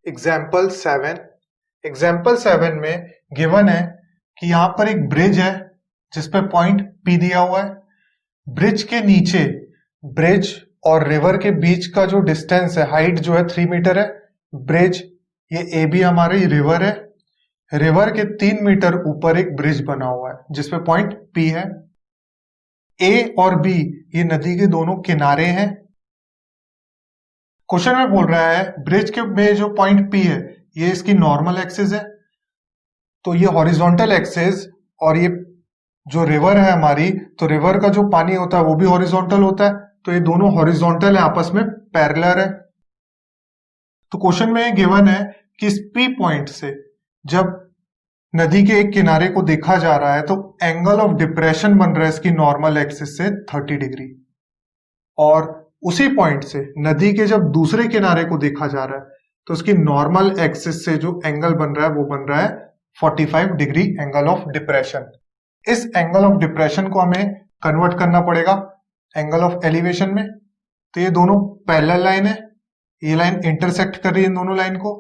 Example 7। Example 7 में given है कि यहां पर एक ब्रिज है जिसपे पॉइंट P दिया हुआ है। ब्रिज के नीचे ब्रिज और रिवर के बीच का जो डिस्टेंस है, हाइट जो है 3 मीटर है। ब्रिज ये ए बी हमारी रिवर है। रिवर के 3 मीटर ऊपर एक ब्रिज बना हुआ है जिसपे पॉइंट P है। A और B ये नदी के दोनों किनारे हैं। क्वेश्चन में बोल रहा है ब्रिज के में जो पॉइंट P है ये इसकी नॉर्मल एक्सिस है, तो ये हॉरिजॉन्टल एक्सिस, और ये जो रिवर है हमारी, तो रिवर का जो पानी होता है वो भी हॉरिजॉन्टल होता है, तो ये दोनों हॉरिजॉन्टल है, आपस में पैरेलल है। तो क्वेश्चन में गिवन है कि इस P पॉइंट से जब नदी के एक किनारे को देखा जा रहा है तो एंगल ऑफ डिप्रेशन बन रहा है इसकी नॉर्मल एक्सिस से 30 डिग्री, और उसी पॉइंट से नदी के जब दूसरे किनारे को देखा जा रहा है तो उसकी नॉर्मल एक्सिस से जो एंगल बन रहा है वो बन रहा है 45 डिग्री एंगल ऑफ डिप्रेशन। इस एंगल ऑफ डिप्रेशन को हमें कन्वर्ट करना पड़ेगा एंगल ऑफ एलिवेशन में। तो ये दोनों पैरेलल लाइन है, ये लाइन इंटरसेक्ट कर रही है इन दोनों लाइन को,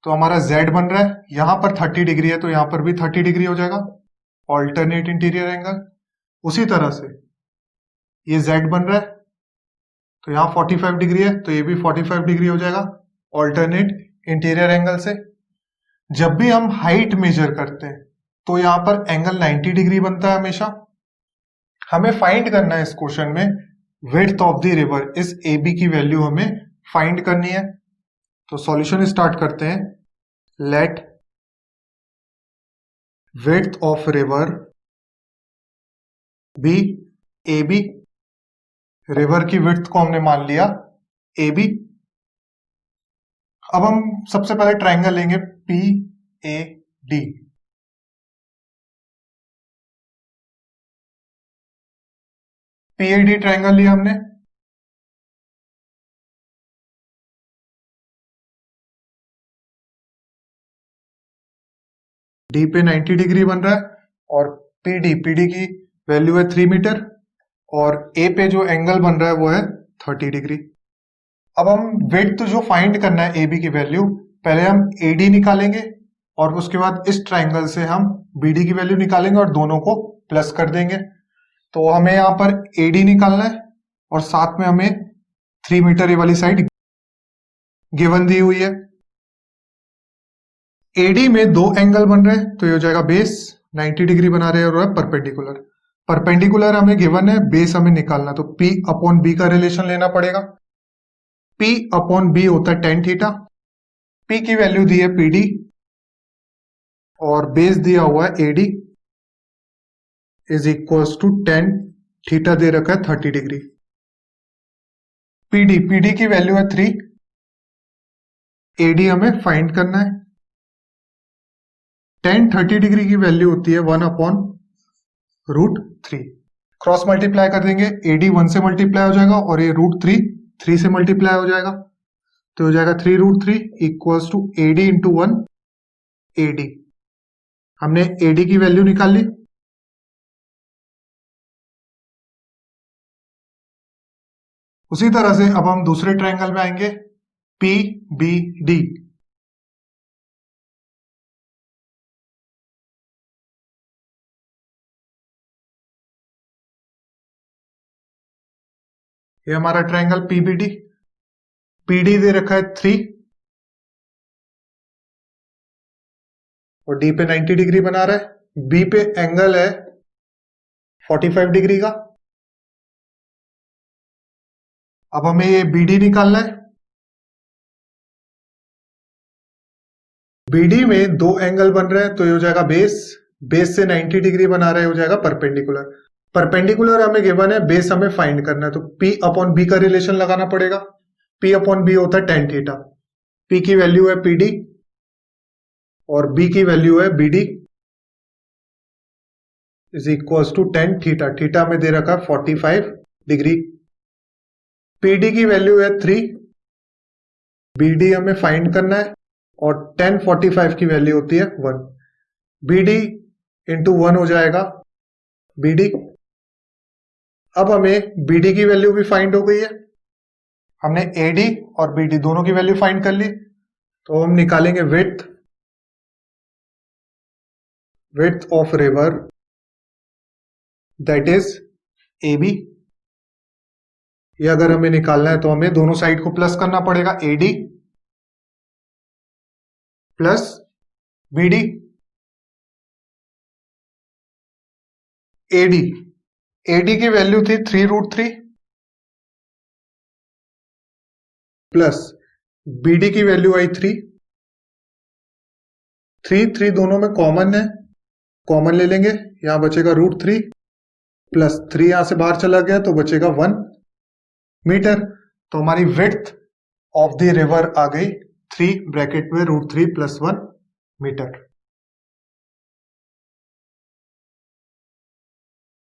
तो हमारा Z बन रहा है। यहां पर 30 डिग्री है तो यहां पर भी 30 डिग्री हो जाएगा, ऑल्टरनेट इंटीरियर एंगल। उसी तरह से ये Z बन रहा है तो यहां 45 डिग्री है तो ये भी 45 डिग्री हो जाएगा, ऑल्टरनेट इंटीरियर एंगल से। जब भी हम हाइट मेजर करते हैं तो यहां पर एंगल 90 डिग्री बनता है हमेशा। हमें फाइंड करना है इस क्वेश्चन में विड्थ ऑफ द रिवर, इस AB की वैल्यू हमें फाइंड करनी है। तो सॉल्यूशन स्टार्ट करते हैं। Let width of river be AB। River की विड्थ को हमने मान लिया AB। अब हम सबसे पहले ट्रायंगल लेंगे PAD। PAD ट्रायंगल लिया हमने। D पे 90 डिग्री बन रहा है, और PD की वैल्यू है 3 मीटर, और A पे जो एंगल बन रहा है वो है 30 डिग्री। अब हम विड्थ जो फाइंड करना है AB की वैल्यू, पहले हम AD निकालेंगे और उसके बाद इस ट्रायंगल से हम BD की वैल्यू निकालेंगे और दोनों को प्लस कर देंगे। तो हमें यहां पर AD निकालना है और साथ में हमें 3 मीटर ये वाली साइड गिवन दी हुई है। AD में दो एंगल बन रहे हैं तो ये हो जाएगा बेस, 90 डिग्री बना रहे हैं, और परपेंडिकुलर। परपेंडिकुलर हमें गिवन है, बेस हमें निकालना, तो P अपॉन B का रिलेशन लेना पड़ेगा। P अपॉन B होता है tan थीटा। P की वैल्यू दी है PD और बेस दिया हुआ है AD is equals to tan theta दे रखा है 30 डिग्री। PD की वैल्यू है 3, AD हमें फाइंड करना है। tan 30 डिग्री की वैल्यू होती है 1 अपॉन √3। क्रॉस मल्टीप्लाई कर देंगे, AD 1 से मल्टीप्लाई हो जाएगा और ये √3 3 से मल्टीप्लाई हो जाएगा, तो हो जाएगा 3√3 equals to AD into 1 AD। हमने AD की वैल्यू निकाल ली। उसी तरह से अब हम दूसरे ट्रायंगल में आएंगे PBD। ये हमारा ट्रायंगल PBD। PD दे रखा है 3 और D पे 90 डिग्री बना रहा है। B पे एंगल है 45 डिग्री का। अब हमें ये BD निकालना है। BD में दो एंगल बन रहे हैं तो ये हो जाएगा बेस, बेस से 90 डिग्री बना रहा है, हो जाएगा परपेंडिकुलर। परपेंडिकुलर हमें गिवन है, बेस हमें फाइंड करना है, तो P अपॉन B का रिलेशन लगाना पड़ेगा। P अपॉन B होता है tan थीटा। P की वैल्यू है PD और B की वैल्यू है BD is equals to tan theta. Theta में दे रखा है 45 डिग्री। PD की वैल्यू है 3, BD हमें फाइंड करना है, और tan 45 की वैल्यू होती है 1। BD इंटू 1 हो जाएगा BD। अब हमें BD की वैल्यू भी फाइंड हो गई है। हमने AD और BD दोनों की वैल्यू फाइंड कर ली, तो हम निकालेंगे width of river, that is AB। ये अगर हमें निकालना है तो हमें दोनों साइड को प्लस करना पड़ेगा, AD प्लस BD। AD की वैल्यू थी 3√3 प्लस BD की वैल्यू आई 3। 3 दोनों में कॉमन है, कॉमन ले लेंगे, यहां बचेगा √3 प्लस 3 यहां से बाहर चला गया तो बचेगा 1 मीटर। तो हमारी विड्थ ऑफ द रिवर आ गई 3 ब्रैकेट में √3 + 1 मीटर।